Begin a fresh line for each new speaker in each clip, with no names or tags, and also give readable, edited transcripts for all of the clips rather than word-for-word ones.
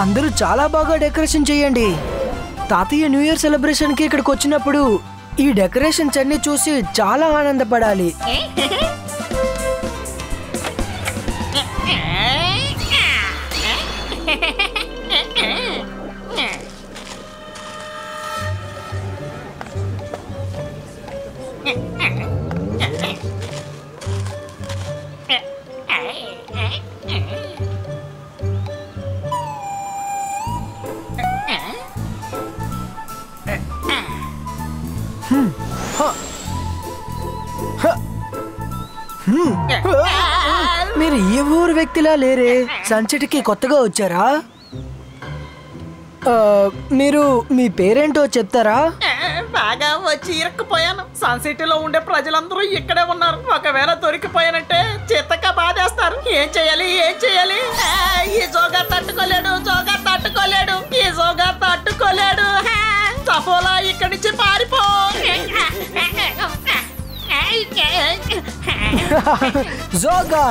అందరూ చాలా బాగా డెకరేషన్ చేయండి. తాతయ్య న్యూ ఇయర్ సెలబ్రేషన్ కి ఇక్కడికి వచ్చినప్పుడు ఈ డెకరేషన్స్ అన్ని చూసి చాలా ఆనందపడాలి. మీరు ఈ ఊరు వ్యక్తిలా లేరే, సన్సెట్ కి కొత్తగా వచ్చారా? మీరు మీ పేరేంటో చెప్తారా?
బాగా వచ్చి ఇరుక్కుపోయాను. సన్సిటీ లో ఉండే ప్రజలందరూ ఇక్కడే ఉన్నారు. ఒకవేళ దొరికిపోయానంటే చిత్తగా బాధేస్తారు. ఏం చెయ్యాలి ఏం చెయ్యాలి? ఈ జోగా తట్టుకోలేడు, జోగా తట్టుకోలేడు, ఈ జోగా తట్టుకోలేడు. సఫోలా ఇక్కడి నుంచి పారిపో.
జోగా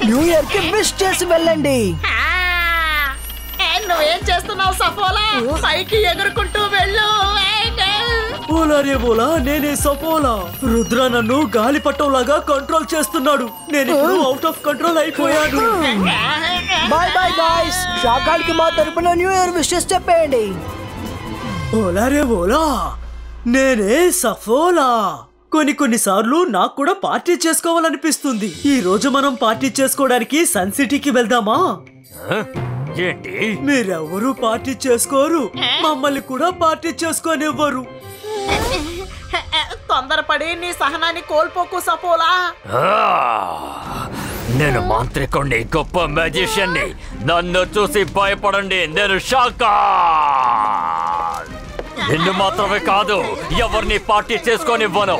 న్యూ ఇయర్ కి విష్ చేసి వెళ్ళండి.
నువ్వేం చేస్తున్నావు సఫోలా? పైకి ఎగురుకుంటూ వెళ్ళు.
ఓలారే ఓలా, నేనే సఫోలా. రుద్ర నన్ను గాలిపటంలాగా కంట్రోల్ చేస్తున్నాడు. నేను అవుట్ ఆఫ్ కంట్రోల్ అయిపోయాను.
బాయ్ బాయ్ బాయ్స్, షాకాల్ కి మా తరపున న్యూ ఇయర్ విషెస్ చెప్పేయండి.
ఓలారే ఓలా, నేనే సఫోలా. కొన్నిసార్లు నాకు కూడా పార్టీ చేసుకోవాలనిపిస్తుంది. ఈ రోజు మనం పార్టీ చేసుకోవడానికి సన్ సిటీకి వెళ్దామా?
ఏంటి,
మీరెవరూ పార్టీ చేసుకోరు, మమ్మల్ని కూడా పార్టీ చేసుకోనివ్వరు.
తొందరపడి నీ సహనాన్ని కోల్పోకు సఫోలా.
నేను మాంత్రికుణ్ణి, గొప్ప మ్యాజిషియన్ని. నన్ను చూసి భయపడండి. నేను షాకాల్. నిన్ను మాత్రమే కాదు, ఎవరిని పార్టీ చేసుకోనివ్వను.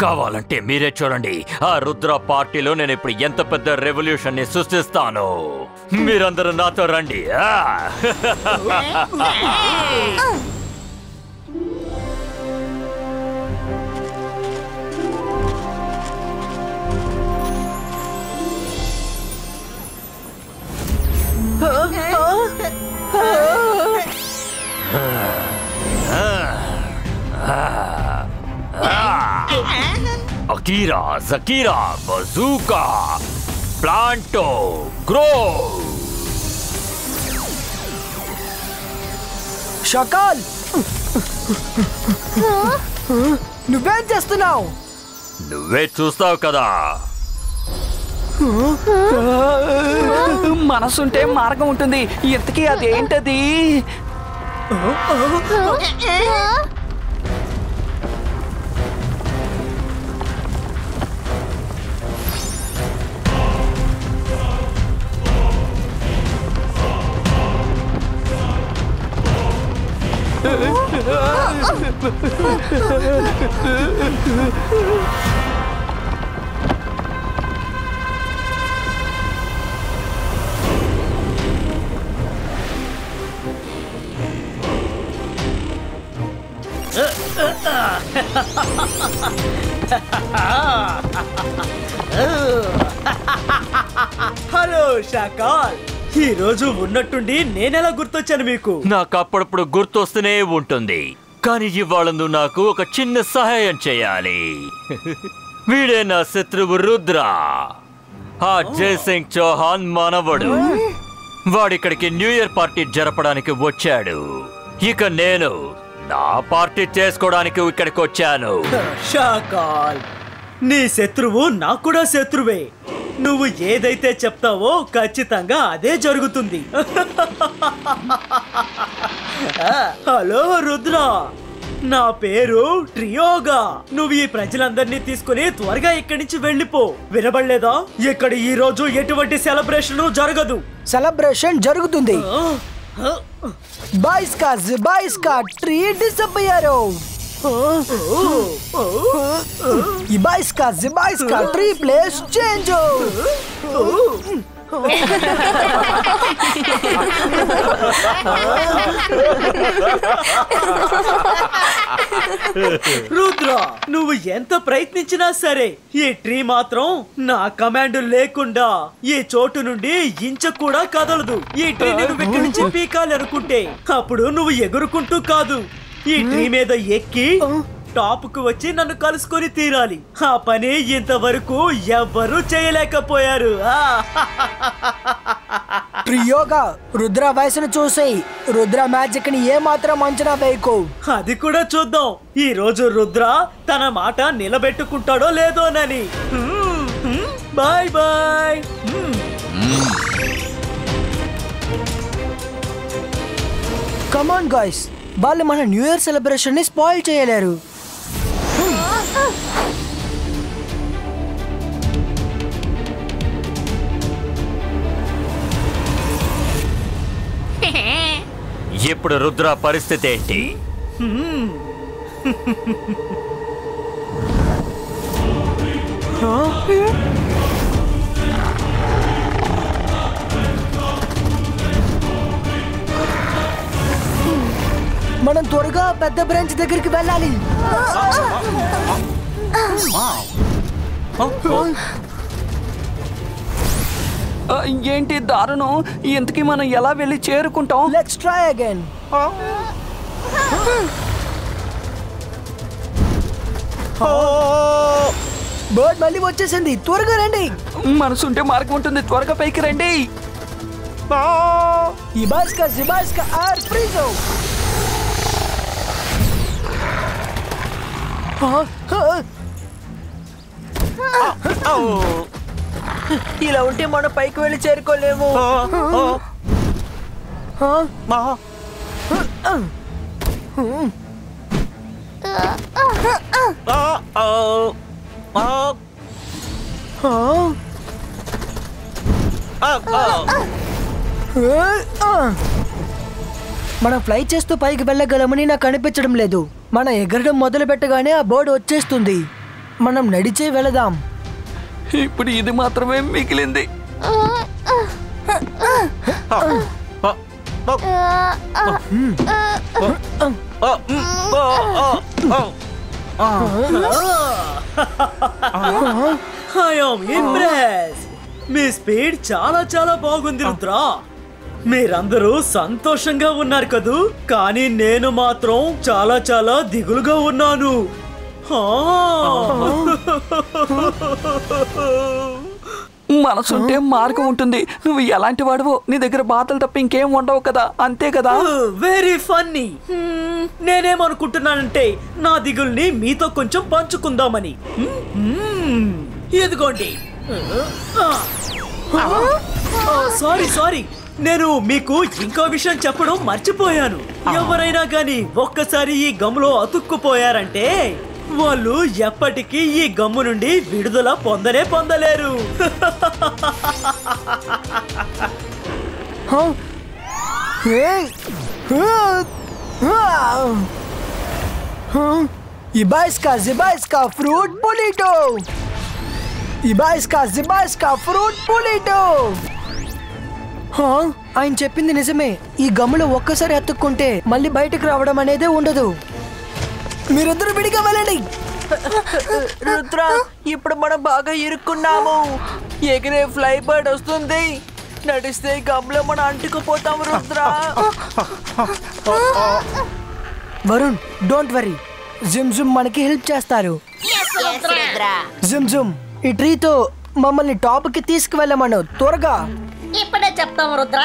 కావాలంటే మీరే చూడండి. ఆ రుద్ర పార్టీలో నేను ఇప్పుడు ఎంత పెద్ద రెవల్యూషన్ ని సృష్టిస్తాను. మీరందరూ నాతో రండి. Akira, జకీరా, bazooka, ప్లాంటో, grow.
షకాల్, నువ్వేం చేస్తున్నావు?
నువ్వే చూస్తావు కదా.
మనసుంటే మార్గం ఉంటుంది. ఇంతకీ అదేంటది?
హలో షాకాల్, ఈ రోజు ఉన్నట్టుండి నేనెలా గుర్తొచ్చాను మీకు?
నాకు అప్పుడప్పుడు గుర్తొస్తూనే ఉంటుంది. కానీ ఇవాళ నువ్వు నాకు ఒక చిన్న సహాయం చేయాలి. వీడే నా శత్రువు రుద్ర, ఆ జయసింగ్ చౌహాన్ మనవడు. వాడిక్కడికి న్యూ ఇయర్ పార్టీ జరపడానికి వచ్చాడు. ఇక నేను నా పార్టీ చేసుకోవడానికి ఇక్కడికి వచ్చాను.
షాకాల్, నీ శత్రువు నాకు కూడా శత్రువే. నువ్వు ఏదైతే చెప్తావో ఖచ్చితంగా అదే జరుగుతుంది. హలో రుద్ర, నా పేరు ట్రియోగా. నువ్వు ఈ ప్రజలందరినీ తీసుకుని త్వరగా ఇక్కడి నుంచి వెళ్ళిపో. వినబడలేదా? ఇక్కడ ఈ రోజు ఎటువంటి సెలబ్రేషన్ జరగదు.
సెలబ్రేషన్ జరుగుతుంది. బాయ్స్ కా ట్రీ డిసప్పయ్యారు. ఈ బాయ్స్ కా ట్రీ ప్లేస్ చేంజ్.
రుద్ర, నువ్వు ఎంత ప్రయత్నించినా సరే ఈ ట్రీ మాత్రం నా కమాండ్ లేకుండా ఈ చోటు నుండి ఇంచ కూడా కదలదు. ఈ ట్రీ నువ్వు ఇక్కడి నుంచి పీకాలి అనుకుంటే అప్పుడు నువ్వు ఎగురుకుంటూ కాదు, ఈ ట్రీ మీద ఎక్కి టాప్ కు వచ్చి నన్ను కలుసుకొని తీరాలి. ఆ పని ఇంతవరకు ఎవ్వరూ చేయలేకపోయారు.
ట్రియోగా, రుద్ర వయసును చూసి రుద్ర మ్యాజిక్ ని ఏమాత్రం అంచనా వేయకు.
అది కూడా చూద్దాం ఈ రోజు రుద్ర తన మాట నిలబెట్టుకుంటాడో లేదోనని. Bye bye.
కమాన్ గాయ్స్, వాళ్ళు మన న్యూ ఇయర్ సెలబ్రేషన్ ని స్పాయిల్ చేయలేరు.
ఇప్పుడు రుద్ర పరిస్థితి ఏంటి?
మనం త్వరగా పెద్ద బ్రాంచ్ దగ్గరికి వెళ్ళాలి.
ఏంటి దారుణం? ఇంతకీ మనం ఎలా వెళ్ళి చేరుకుంటాం?
Let's try again. బర్డ్ మళ్ళీ వచ్చేసింది, త్వరగా రండి.
మనసుంటే మార్గం ఉంటుంది, త్వరగా పైకి రండి.
ఇబాస్కా జిబాస్కా ఆర్ ఫ్రీజో. ఇలా ఉంటే మనం పైకి వెళ్ళి చేరుకోలేము. మనం ఫ్లై చేస్తూ పైకి వెళ్ళగలమని నాకు అనిపించడం లేదు. మనం ఎగరడం మొదలు పెట్టగానే ఆ బోర్డు వచ్చేస్తుంది. మనం నడిచే వెళదాం.
ఇప్పుడు ఇది మాత్రమే మిగిలింది.
మీ స్పీడ్ చాలా చాలా బాగుంది రుద్ర. మీరందరూ సంతోషంగా ఉన్నారు కదూ, కానీ నేను మాత్రం చాలా చాలా దిగులుగా ఉన్నాను.
మనసుంటే మార్గం ఉంటుంది. నువ్వు ఎలాంటి వాడువో, నీ దగ్గర బాధలు తప్ప ఇంకేం ఉండవు కదా, అంతే కదా?
Very funny. నేనేమనుకుంటున్నానంటే నా దిగుల్ని మీతో కొంచెం పంచుకుందామని. ఎదుగోండి. సారీ, నేను మీకు ఇంకో విషయం చెప్పడం మర్చిపోయాను. ఎవరైనా గాని ఒక్కసారి ఈ గమ్ములో అతుక్కుపోయారంటే వాళ్ళు ఎప్పటికీ ఈ గమ్ము నుండి విడుదల పొందలేరు.
ఇబాస్కా జిబాస్కా ఫ్రూట్ పొలిటో. ఇబాస్కా జిబాస్కా ఫ్రూట్ పొలిటో. ఆయన చెప్పింది నిజమే. ఈ గమ్ములో ఒక్కసారి అతుక్కుంటే మళ్ళీ బయటకు రావడం అనేదే ఉండదు. మీరిద్దరు విడిగా వెళ్ళండి.
రుద్ర, ఇప్పుడు మనం బాగా ఇరుక్కున్నాము. ఎగిరే ఫ్లై బర్డ్ వస్తుంది. నడిస్తే గమ్లో మనం అంటుకుపోతాం రుద్ర.
Varun, don't worry. జిమ్ జుమ్ మనకి హెల్ప్ చేస్తారు. జిమ్ జుమ్, ఈ ట్రీతో మమ్మల్ని టాప్ కి తీసుకువెళ్ళమను. త్వరగా.
ఇప్పుడే చెప్తాం రుద్ర.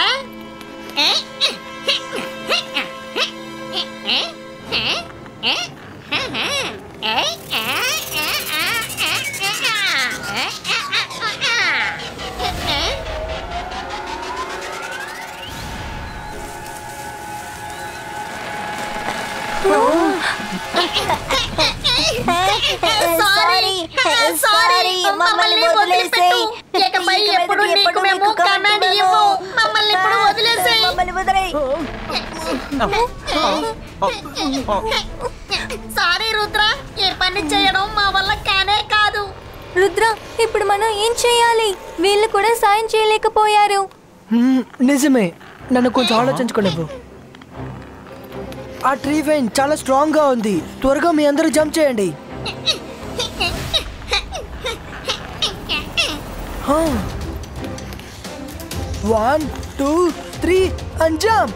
సారీ, మమ్మల్ని వదిలేసేయ్. ఇకపై ఎప్పుడు నీకు మేము కమాండ్ ఇవ్వము. మమ్మల్ని ఇప్పుడు వదిలేసేయ్. సారీ రుద్ర, ఈ పని చేయడం మా వల్ల కానే కాదు.
రుద్ర, ఇప్పుడు మనం ఏం చేయాలి? వీళ్ళు కూడా సాయం చేయలేకపోయారు.
నిజమే, నన్ను కొంచెం ఆలోచించుకోలేవు. ఆ ట్రీ వెయిన్ చాలా స్ట్రాంగ్ గా ఉంది. త్వరగా మీ అందరూ జంప్ చేయండి. 1 2 3 and jump.